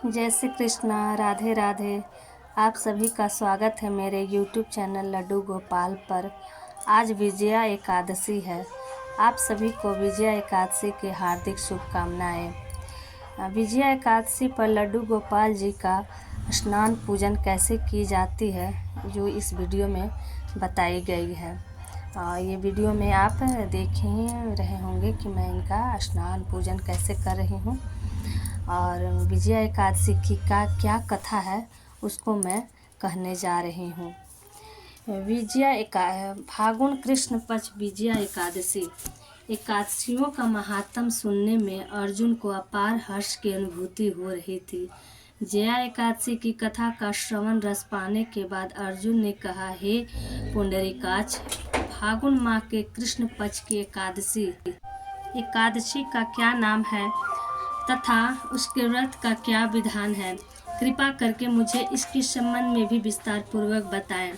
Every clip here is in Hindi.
जय श्री कृष्णा, राधे राधे। आप सभी का स्वागत है मेरे YouTube चैनल लड्डू गोपाल पर। आज विजया एकादशी है। आप सभी को विजया एकादशी की हार्दिक शुभकामनाएं। विजया एकादशी पर लड्डू गोपाल जी का स्नान पूजन कैसे की जाती है जो इस वीडियो में बताई गई है। ये वीडियो में आप देख ही रहे होंगे कि मैं इनका स्नान पूजन कैसे कर रही हूँ और विजया एकादशी की का क्या कथा है उसको मैं कहने जा रही हूँ। फागुन कृष्ण पक्ष विजया एकादशी। एकादशियों का महात्म सुनने में अर्जुन को अपार हर्ष की अनुभूति हो रही थी। जया एकादशी की कथा का श्रवण रस पाने के बाद अर्जुन ने कहा, हे पुंडरीकाक्ष, फागुन माह के कृष्ण पक्ष की एकादशी का क्या नाम है तथा उसके व्रत का क्या विधान है? कृपा करके मुझे इसके संबंध में भी विस्तार पूर्वक बताएं।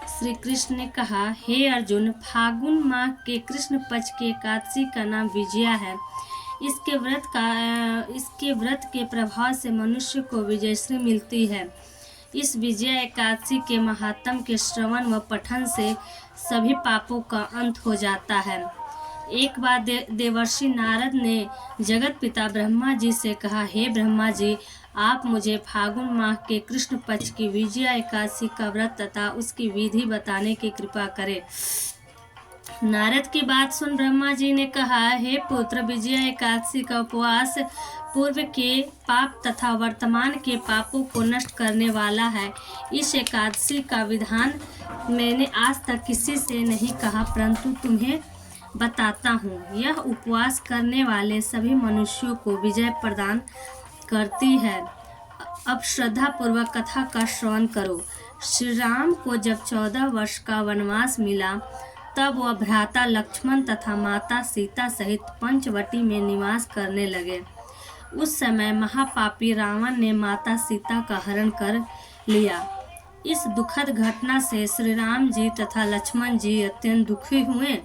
श्री कृष्ण ने कहा, हे अर्जुन, फागुन माह के कृष्ण पक्ष की एकादशी का नाम विजया है। इसके व्रत के प्रभाव से मनुष्य को विजयश्री मिलती है। इस विजया एकादशी के महात्म के श्रवण व पठन से सभी पापों का अंत हो जाता है। एक बार देवर्षि नारद ने जगत पिता ब्रह्मा जी से कहा, हे ब्रह्मा जी, आप मुझे फागुन माह के कृष्ण पक्ष की विजया एकादशी का व्रत तथा उसकी विधि बताने की कृपा करें। नारद की बात सुन ब्रह्मा जी ने कहा, हे पुत्र, विजया एकादशी का उपवास पूर्व के पाप तथा वर्तमान के पापों को नष्ट करने वाला है। इस एकादशी का विधान मैंने आज तक किसी से नहीं कहा, परंतु तुम्हें बताता हूँ। यह उपवास करने वाले सभी मनुष्यों को विजय प्रदान करती है। अब श्रद्धा पूर्वक कथा का श्रवण करो। श्री राम को जब 14 वर्ष का वनवास मिला तब वह भ्राता लक्ष्मण तथा माता सीता सहित पंचवटी में निवास करने लगे। उस समय महापापी रावण ने माता सीता का हरण कर लिया। इस दुखद घटना से श्री राम जी तथा लक्ष्मण जी अत्यंत दुखी हुए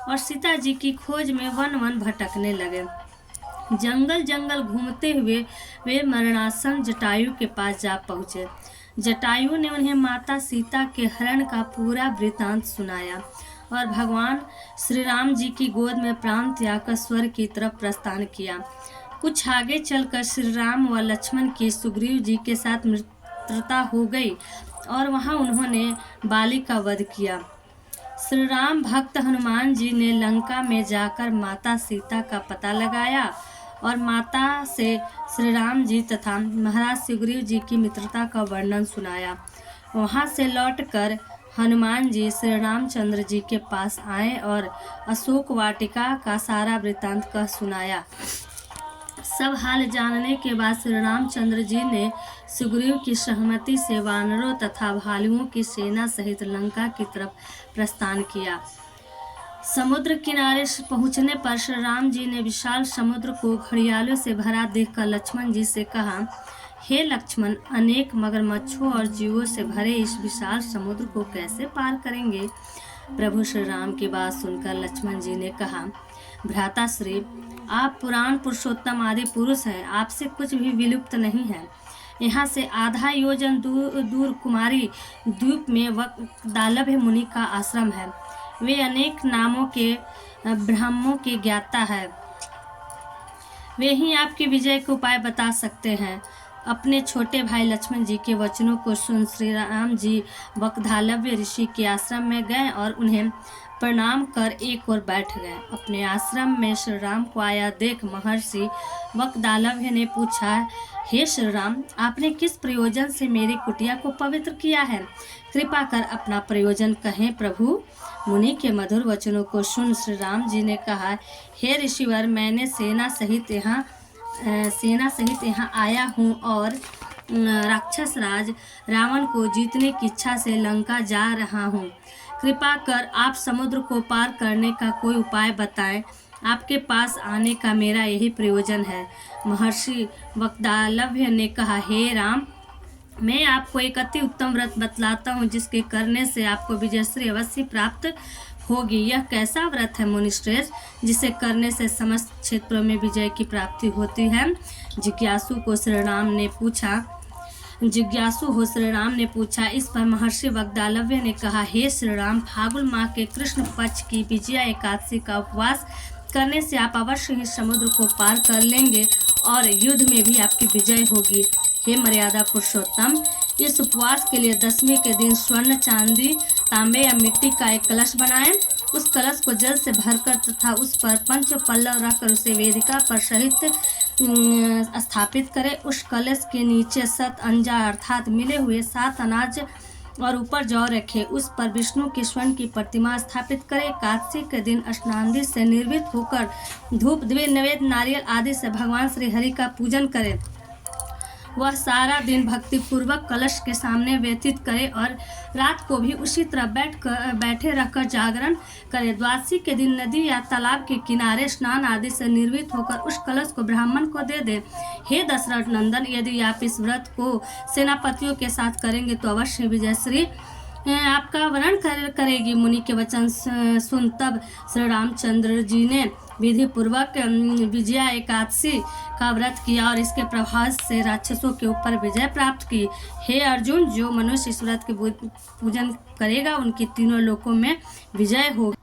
और सीता जी की खोज में वन वन भटकने लगे। जंगल जंगल घूमते हुए वे मरणासन जटायु के पास जा पहुँचे। जटायु ने उन्हें माता सीता के हरण का पूरा वृतांत सुनाया और भगवान श्री राम जी की गोद में प्राण त्याग कर स्वर्ग की तरफ प्रस्थान किया। कुछ आगे चलकर श्री राम व लक्ष्मण की सुग्रीव जी के साथ मित्रता हो गई और वहां उन्होंने बाली का वध किया। श्री राम भक्त हनुमान जी ने लंका में जाकर माता सीता का पता लगाया और माता से श्री राम जी तथा महाराज सुग्रीव जी की मित्रता का वर्णन सुनाया। वहां से लौटकर हनुमान जी श्री रामचंद्र जी के पास आए और अशोक वाटिका का सारा वृत्तांत कह सुनाया। सब हाल जानने के बाद श्री रामचंद्र जी ने सुग्रीव की सहमति से वानरों तथा भालुओं की सेना सहित लंका की तरफ प्रस्थान किया। समुद्र किनारे पहुंचने पर श्री राम जी ने विशाल समुद्र को घड़ियालों से भरा देखकर लक्ष्मण जी से कहा, हे लक्ष्मण, अनेक मगरमच्छों और जीवों से भरे इस विशाल समुद्र को कैसे पार करेंगे? प्रभु श्री राम की बात सुनकर लक्ष्मण जी ने कहा, भ्राता श्री, आप पुराण पुरुषोत्तम आदि पुरुष हैं, आपसे कुछ भी विलुप्त नहीं है। यहाँ से आधा योजन दूर कुमारी द्वीप में वक्दालभ्य मुनि का आश्रम है। वे अनेक नामों के ब्रह्मों के ज्ञाता है। वे ही आपके विजय के उपाय बता सकते हैं। अपने छोटे भाई लक्ष्मण जी के वचनों को सुन श्री राम जी वक्दालभ्य ऋषि के आश्रम में गए और उन्हें प्रणाम कर एक ओर बैठ गए। अपने आश्रम में श्री राम को आया देख महर्षि वक्दालभ्य ने पूछा, हे श्री राम, आपने किस प्रयोजन से मेरी कुटिया को पवित्र किया है? कृपा कर अपना प्रयोजन कहें प्रभु। मुनि के मधुर वचनों को सुन श्री राम जी ने कहा, हे ऋषिवर, मैंने सेना सहित यहाँ आया हूँ और राक्षस राज रावण को जीतने की इच्छा से लंका जा रहा हूँ। कृपा कर आप समुद्र को पार करने का कोई उपाय बताएं। आपके पास आने का मेरा यही प्रयोजन है। महर्षि वक्दालभ्य ने कहा, हे राम, मैं आपको एक अति उत्तम व्रत बतलाता हूँ जिसके करने से आपको विजयश्री अवश्य प्राप्त होगी। यह कैसा व्रत है मुनिश्रेष्ठ, जिसे करने से समस्त क्षेत्रों में विजय की प्राप्ति होती है? जिज्ञासु हो श्री राम ने पूछा। इस पर महर्षि वाग्देवव्य ने कहा, हे श्री राम, फाल्गुन माह के कृष्ण पक्ष की विजया एकादशी का उपवास करने से आप अवश्य ही समुद्र को पार कर लेंगे और युद्ध में भी आपकी विजय होगी। हे मर्यादा पुरुषोत्तम, इस उपवास के लिए दशमी के दिन स्वर्ण, चांदी, तांबे या मिट्टी का एक कलश बनाएं। उस कलश को जल से भरकर तथा उस पर पंच पल्लव रखकर उसे वेदिका पर सहित स्थापित करें। उस कलश के नीचे 7 अंजा अर्थात मिले हुए 7 अनाज और ऊपर जौ रखे। उस पर विष्णु की स्वर्ण की प्रतिमा स्थापित करें। एकादशी के दिन स्नानादि से निर्मित होकर धूप, द्वि नैवेद्य, नारियल आदि से भगवान श्री हरि का पूजन करें। वह सारा दिन भक्ति पूर्वक कलश के सामने व्यतीत करे और रात को भी उसी तरह बैठे रहकर जागरण करे। द्वादशी के दिन नदी या तालाब के किनारे स्नान आदि से निर्मित होकर उस कलश को ब्राह्मण को दे दे। हे दशरथ नंदन, यदि आप इस व्रत को सेनापतियों के साथ करेंगे तो अवश्य विजयश्री आपका वरण करेगी। मुनि के वचन सुन तब श्री रामचंद्र जी ने विधि पूर्वक विजया एकादशी का व्रत किया और इसके प्रभाव से राक्षसों के ऊपर विजय प्राप्त की। हे अर्जुन, जो मनुष्य इस व्रत के पूजन करेगा उनकी तीनों लोकों में विजय होगी।